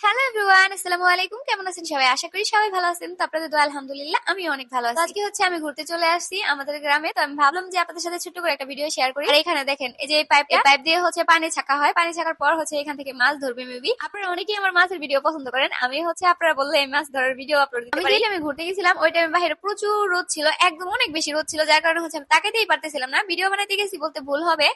Hello everyone, আসসালামু আলাইকুম। কেমন আছেন সবাই? আশা করি সবাই ভালো আছেন। তো আপনাদের দোয়া আলহামদুলিল্লাহ আমিও অনেক ভালো আছি। তো আজকে হচ্ছে আমি ঘুরতে চলে আসছি আমাদের গ্রামে। তো আমি ভাবলাম যে আপনাদের সাথে ছোট্ট করে একটা ভিডিও শেয়ার করি। আর এখানে দেখেন এই যে এই পাইপ দিয়ে হচ্ছে পানি ছাকা হয়। পানি ছাকার পর হচ্ছে এখান থেকে মাছ ধরবে মেবি। আপনারা অনেকেই আমার মাছের ভিডিও পছন্দ করেন। আমি হচ্ছে আপনারা বললে এই মাছ ধরার ভিডিও আপলোড দিতে পারি। আমি ঘুরতে গেছিলাম, ওই টাইমে বাইরে প্রচুর রোদ ছিল, একদম অনেক বেশি রোদ ছিল, যার কারণে হচ্ছে আমি তাকাইতেই পারতেছিলাম না। ভিডিও বানাইতে গেছি বলতে ভুল হবে।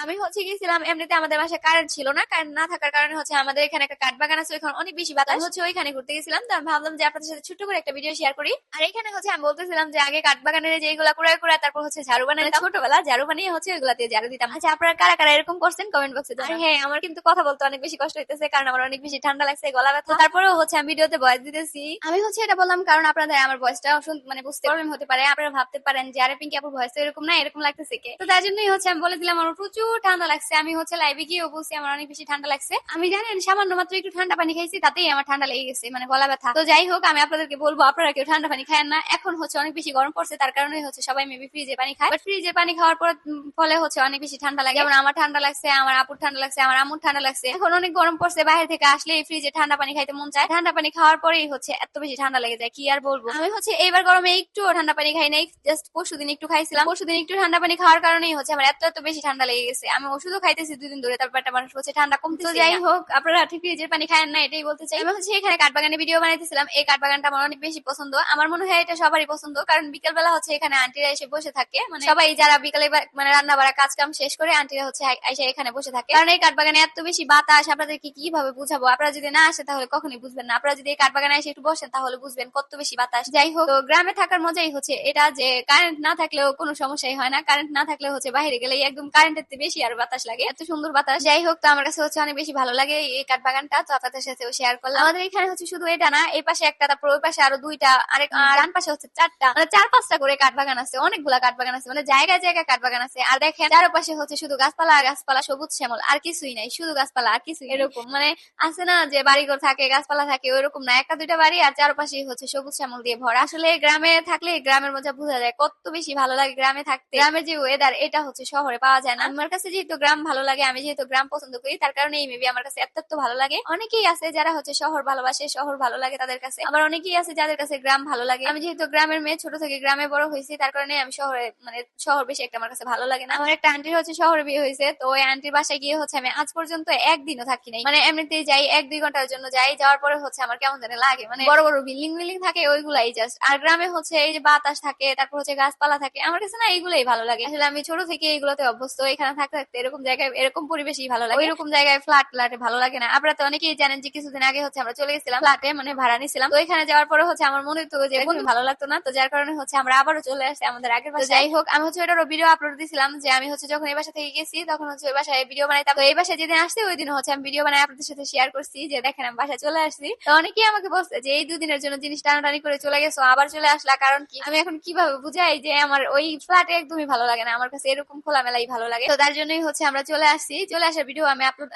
আমি হচ্ছে গেছিলাম, এমনিতে আমাদের বাসায় কারেন্ট ছিল না, কারেন্ট না থাকার কারণে হচ্ছে আমাদের এখানে একটা কাঠ বাগান আছে, ওইখানে অনেক বেশি বাতাস হচ্ছে, ওইখানে ঘুরতে গেছিলাম। তো আমি ভাবলাম যে আপনাদের সাথে ছোট্ট করে একটা ভিডিও শেয়ার করি। আর এখানে হচ্ছে আমি বলতেছিলাম যে আগে কাঠ বাগানের যে এইগুলা কুড়ায় কুড়ায় তারপর হচ্ছে ঝাড়ু বানাই, ছোটবেলা ঝাড়ু বানিয়ে হচ্ছে ওইগুলাতে ঝাড়ু দিতাম। আচ্ছা, আপনারা কারা কারা এরকম করছেন কমেন্ট বক্সে। আর হ্যাঁ, আমার কিন্তু কথা বলতে অনেক বেশি কষ্ট হইতেছে, কারণ আমার অনেক বেশি ঠান্ডা লাগছে, গলা ব্যথা। তারপরেও হচ্ছে আমি ভিডিওতে ভয়েস দিতেছি। আমি হচ্ছে এটা বললাম কারণ আপনাদের আমার ভয়েসটা মানে বুঝতে প্রবলেম হতে পারে। আপনারা ভাবতে পারেন যে আরে পিঙ্কি আপুর ভয়েস তো এরকম না, এরকম লাগতেছে কে। তো তার জন্যই হচ্ছে আমি বলে দিলাম আমার প্রচুর ঠান্ডা লাগছে। আমি হচ্ছে লাইভে গিয়েও বলছি আমার অনেক বেশি ঠান্ডা লাগছে। আমি জানেন সামান্য মাত্র একটু ঠান্ডা পানি খাইছি, তাতেই আমার ঠান্ডা লেগে গেছে, মানে গলা ব্যথা। তো যাই হোক, আমি আপনাদেরকে বলবো আপনারা কেউ ঠান্ডা পানি খায়েন না। এখন হচ্ছে অনেক বেশি গরম পড়ছে, তার কারণে হচ্ছে সবাই মেবি ফ্রিজে পানি খায়। বাট ফ্রিজে পানি খাওয়ার পর ফলে হচ্ছে অনেক বেশি ঠান্ডা লাগে। যেমন আমার ঠান্ডা লাগছে, আমার আপুর ঠান্ডা লাগছে, আমার আম্মুর ঠান্ডা লাগছে। এখন অনেক গরম পড়ছে, বাইরে থেকে আসলে ফ্রিজে ঠান্ডা পানি খাইতে মন চায়। ঠান্ডা পানি খাওয়ার পরেই হচ্ছে এত বেশি ঠান্ডা লেগে যায়, কি আর বলবো। আমি হচ্ছে এইবার গরমে একটু ঠান্ডা পানি খাই নাই, জাস্ট পরশুদিন একটু খাইছিলাম। পরশুদিন একটু ঠান্ডা পানি খাওয়ার কারণেই হচ্ছে আমার এত এত বেশি ঠান্ডা লেগে গেছে। আমি ওষুধও খাইতেছি 2 দিন ধরে, তারপর একটা মানুষ হচ্ছে ঠান্ডা কমতেছে। তো যাই হোক, আপনারা ঠিক ফ্রিজের পানি খায়েন না, এটাই বলতে চাই। আমি হচ্ছে এখানে কাঠবাগানে ভিডিও বানাইতেছিলাম। এই কাঠবাগানটা আমার অনেক বেশি পছন্দ, আমার মনে হয় এটা সবারই পছন্দ, কারণ বিকেল বেলা হচ্ছে এখানে আন্টিরা এসে বসে থাকে, মানে সবাই যারা বিকালে মানে রান্না বাড়া কাজ কাম শেষ করে আন্টিরা হচ্ছে এসে এখানে বসে থাকে। কারণ এই কাঠবাগানে এত বেশি বাতাস, আপনাদেরকে কিভাবে বুঝাবো। আপনারা যদি না আসে তাহলে কখনই বুঝবেন না। আপনারা যদি এই কাঠবাগানে এসে একটু বসেন তাহলে বুঝবেন কত বেশি বাতাস। যাই হোক, তো গ্রামে থাকার মজাই হচ্ছে এটা যে কারেন্ট না থাকলেও কোনো সমস্যাই হয় না। কারেন্ট না থাকলে হচ্ছে বাইরে গেলেই একদম কারেন্টের থেকে বেশি আর বাতাস লাগে, এত সুন্দর বাতাস। যাই হোক, তো আমার কাছে হচ্ছে অনেক বেশি ভালো লাগে এই কাঠবাগানটা, তো আপনাদের সাথেও শেয়ার করলাম। আমাদের এখানে হচ্ছে শুধু এটা না, এই পাশে একটা, তারপর ওই পাশে আরো 2টা, আরেক ডান পাশে হচ্ছে 4টা, মানে 4-5টা করে কাঠবাগান আছে, অনেকগুলা কাঠবাগান আছে, মানে জায়গায় জায়গায় কাঠবাগান আছে। আর দেখেন চারপাশে হচ্ছে শুধু গাছপালা আর গাছপালা, সবুজ শ্যামল, আর কিছুই নাই, শুধু গাছপালা আর কিছুই এরকম। মানে আছে না যে বাড়িঘর থাকে গাছপালা থাকে, ওইরকম না, 1-2টা বাড়ি আর চারপাশে হচ্ছে সবুজ শ্যামল দিয়ে ভরা। আসলে গ্রামে থাকলে গ্রামের মজা বোঝা যায়, কত বেশি ভালো লাগে গ্রামে থাকতে। গ্রামের যে ওয়েদার, এটা হচ্ছে শহরে পাওয়া যায় না। আমার কাছে যেহেতু গ্রাম ভালো লাগে, আমি যেহেতু গ্রাম পছন্দ করি, তার কারণে মেবি আমার কাছে এত এত ভালো লাগে। অনেকেই আছে যারা হচ্ছে শহর ভালোবাসে, শহর ভালো লাগে তাদের কাছে, আবার অনেকেই আছে যাদের কাছে গ্রাম ভালো লাগে। আমি যেহেতু গ্রামের মেয়ে, ছোট থেকে গ্রামে বড় হয়েছি, তার কারণে আমি শহরে, মানে শহর বেশি একটা আমার কাছে ভালো লাগে না। আমার একটা আন্টির হচ্ছে শহরে বিয়ে হয়েছে, তো ওই আন্টির বাসায় গিয়ে হচ্ছে আমি আজ পর্যন্ত একদিনও থাকি নাই। মানে এমনিতেই যাই 1-2 ঘন্টার জন্য যাই, যাওয়ার পরে হচ্ছে আমার কেমন জানি লাগে, মানে বড় বড় বিল্ডিং বিল্ডিং থাকে ওইগুলাই জাস্ট। আর গ্রামে হচ্ছে এই যে বাতাস থাকে, তারপর হচ্ছে গাছপালা থাকে, আমার কাছে না এইগুলাই ভালো লাগে। আসলে আমি ছোট থেকে এইগুলোতে অভ্যস্ত, এখানে থাকতে থাকতে এরকম জায়গায় এরকম পরিবেশই ভালো লাগে, ওইরকম জায়গায় ফ্ল্যাটে ভালো লাগে না। আপনারা তো অনেকেই জানেন যে কিছুদিন আগে হচ্ছে আমরা চলে গেছিলাম ফ্ল্যাটে, মানে ভাড়া নিছিলাম। তো এখানে যাওয়ার পরে হচ্ছে আমার মনে হতো যে একদম ভালো লাগতো না, তো যার কারণে হচ্ছে আমরা আবারও চলে আসছি আমাদের আগের বাসায়। যাই হোক, আমি হচ্ছে এটারও ভিডিও আপলোড দিয়েছিলাম যে আমি হচ্ছে যখন এই বাসা থেকে গেছি তখন হচ্ছে ওই বাসায় ভিডিও বানাইতাম। তো এই বাসায় যেদিন আসছি ওই দিন হচ্ছে আমি ভিডিও বানাই আপনাদের সাথে শেয়ার করছি যে দেখেন আমি বাসায় চলে আসছি। তো অনেকেই আমাকে বলছে যে এই 2 দিনের জন্য জিনিস টানাটানি করে চলে গেছো, আবার চলে আসলা, কারণ কি? আমি এখন কিভাবে বুঝাই যে আমার ওই ফ্ল্যাটে একদমই ভালো লাগে না, আমার কাছে এরকম খোলামেলাই ভালো লাগে। তো তার জন্যই হচ্ছে আমরা চলে আসছি, চলে আসার ভিডিও আমি আপলোড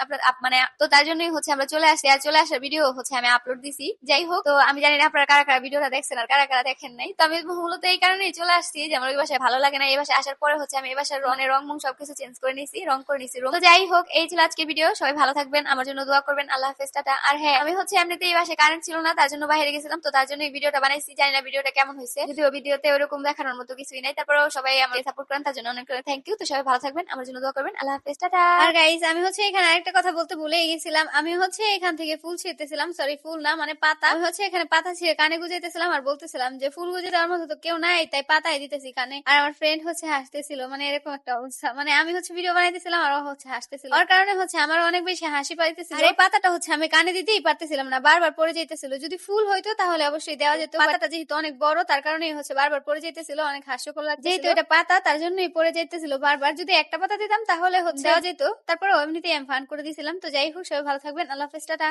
মানে, তো তার জন্যই হচ্ছে আমরা চলে আসছি, আর চলে আসার ভিডিও হচ্ছে আমি আপলোড দিছি। যাই হোক, তো আমি জানি না আপনারা কারা কারা ভিডিওটা দেখছেন আর কারা কারা দেখেন নাই। তো আমি মূলত এই কারণেই চলে আসছি যে আমার ওই বাসায় ভালো লাগে না। এই বাসায় আসার পরে হচ্ছে আমি এই বাসার রং সবকিছু চেঞ্জ করে নিছি, রং করে নিছি রুম। তো যাই হোক, এই ছিল আজকে ভিডিও। সবাই ভালো থাকবেন, আমার জন্য দোয়া করবেন। আল্লাহ হাফেজ, টাটা। আর হ্যাঁ, আমি হচ্ছে এমনিতে এই বাসায় কারেন্ট ছিল না, তার জন্য বাইরে গেছিলাম, তো তার জন্য এই ভিডিওটা বানাইছি। জানি না ভিডিওটা কেমন হয়েছে, যদিও ভিডিওতে ওরকম দেখানোর মতো কিছুই নাই, তারপরেও সবাই আমাকে সাপোর্ট করেন, তার জন্য অনেক থ্যাংক ইউ। তো সবাই ভালো থাকবেন, আমার জন্য দোয়া করবেন। আল্লাহ হাফেজ, টাটা। আর গাইস, আমি হচ্ছে এখানে আরেকটা কথা বলতে ভুলেই গেছিলাম। আমি হচ্ছে এখান থেকে ফুল ছিঁড়তেছিলাম, সরি ফুল না, মানে পাতা। আমি হচ্ছে এখানে পাতা ছিঁড়ে কানে গুজাইতেছিলাম আর বলতেছিলাম যে ফুল গুজে দেওয়ার মতো তো কেউ নাই, তাই পাতায় দিতেছি কানে। আর আমার ফ্রেন্ড হচ্ছে হাসতেছিল, মানে এরকম একটা অবস্থা। মানে আমি হচ্ছে ভিডিও বানাইতেছিলাম আর ও হচ্ছে হাসতেছিল, ওর কারণে হচ্ছে আমার অনেক বেশি হাসি পাইতেছিল। আর এই পাতাটা হচ্ছে আমি কানে দিতেই পারতেছিলাম না, বারবার পড়ে যাইতেছিল। যদি ফুল হইতো তাহলে অবশ্যই দেওয়া যেত, পাতাটা যেহেতু অনেক বড় তার কারণেই হচ্ছে বারবার পড়ে যাইতেছিল, অনেক হাস্যকর লাগছে। যেহেতু এটা পাতা তার জন্যই পড়ে যাইতেছিল বারবার। যদি একটা পাতা দিতাম তাহলে হচ্ছে দেওয়া যেত, তারপরে এমনিতেই আমি ফান করে দিয়েছিলাম। তো যাই হোক, সবাই ভালো থাকবেন, আল্লাহ হাফেজ, টাটা।